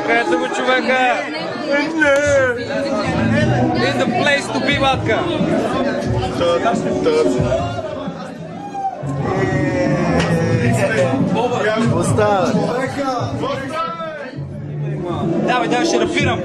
Ето го човека! In the place to be, батка! Давай, ще рапирам.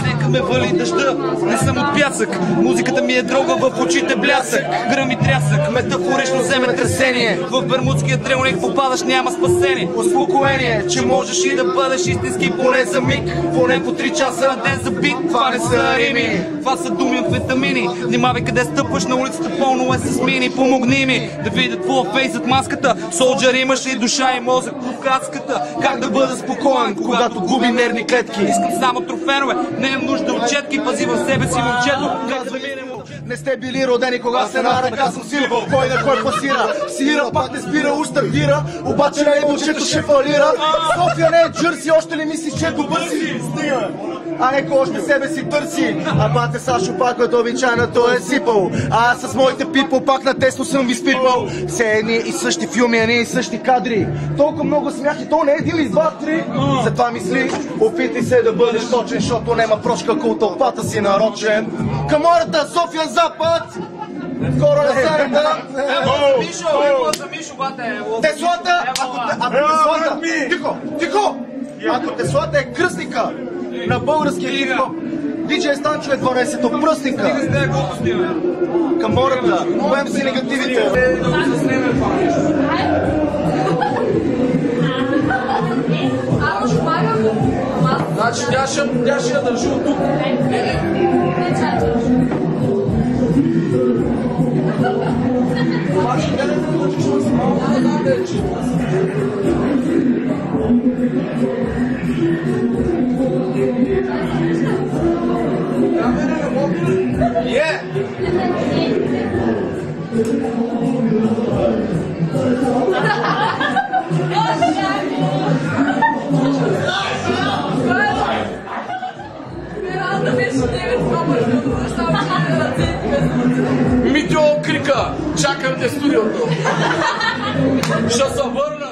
Нека ме вали дъжда, не съм от пясък. Музиката ми е дрога, в очите блясък. Гръм и трясък, метафорично земетресение. В бермудския трилник попадаш, няма спасение. Успокоение, че можеш и да бъдеш истински поне за миг. Поне по 3 часа на ден за бит. Това не са рими, това са думи амфетамини. Внимавай къде стъпваш, на улицата пълно е с мини. Помогни ми да видя твоя фейс зад маската. Солджър, имаш ли душа и мозък в каската? Как да бъда спокоен, когато губи нервни клетки? Искам само трофенове, не имам нужда от четки. Пази в себе си момчето. Не сте били родени, кога се на ръка съм силвал. Кой на кой пасира? Сира, пак не спира, уж стартира. Обаче не е момчето, ще фалира. София не е Джърси, още ли мислиш, че добър си? Стига! А неко още себе си търси. А бате Сашо пак от обичайна той е сипал. А аз с моите пипъл пак на тесно съм ви спипал. Все едни и същи филми, едни и същи кадри. Толкова много смях и то не е един и два, три. Затова мисли, опитай се да бъдеш точен, защото нема прошка, ако тълпата си нарочен. Камората, София запад! Скоро не седата! За Мишо, бате! Теслата! Теслата! Тихо! Ако Теслата е кръстника на българския хип-хоп, диджей Станчо е 12-то пръстника. Камората, поем си негативите. Значи тя ще я държи от тук. Митьо крика, чакам те студиото. Ще се върна.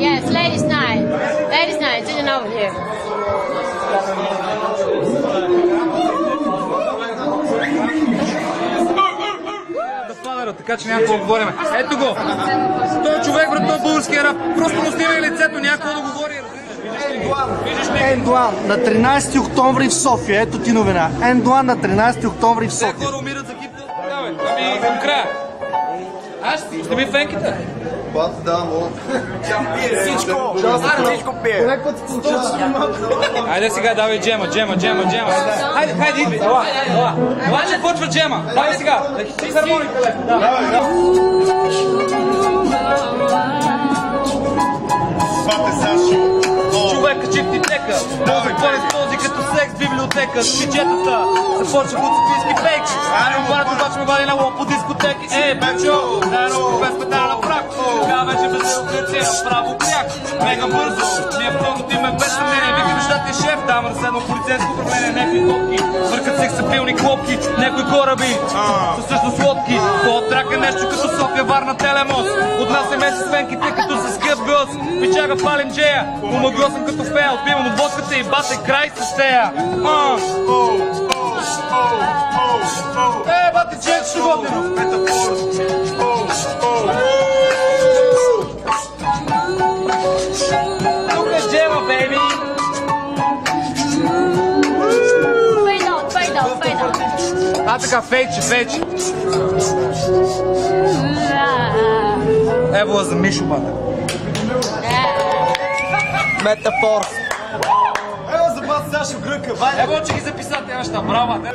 Yes, ladies night. Ladies night, sitting over here. Така че няма какво да говорим. Ето го! Той човек, брат, той българския рап. Просто му снимай лицето, някакво да говори. Ендуан на 13 октомври в София. Ето ти новина. Ендуан на 13 октомври в София. Те хора умират за хипта. Ами към края. Ще ми фенките. Бат, да, мога. Всичко пие. Поне път получава. Хайде сега, давай джема. Хайде, идви, ела. Ела, че почва джема. Давай сега. Да хити хармоника леко. Давай. Човек качи в титека. Този пълен този като секс в библиотека. С пиджетата започвах от софийски фейки. Обарът обаче ме вали на лоп по дискотеки. Бечо, най-ново без петара на прак. Тогава вече без елокръция, право бряг. Мега бързо, ние в много ти ме без съмнение. Викам щатния шеф, там разседно полицейско управление. Някакви топки, въркат сексапилни клопки. Някои кораби, със също лодки. Под трака нещо като София, Варна, Телемост. Отнасяме се свенките като с скъп гъс. Пичага палим джея, помогъл съм като фея. Отпивам от водката и бате край с тея. Бате джея, ще годено. Тук е джема, бейби. Fade out. А така, фейче. Ево за Мишо, бата. Метафор. Ево за бат Сашо Гръка. Ево, че ги записате неща. Браво, бате.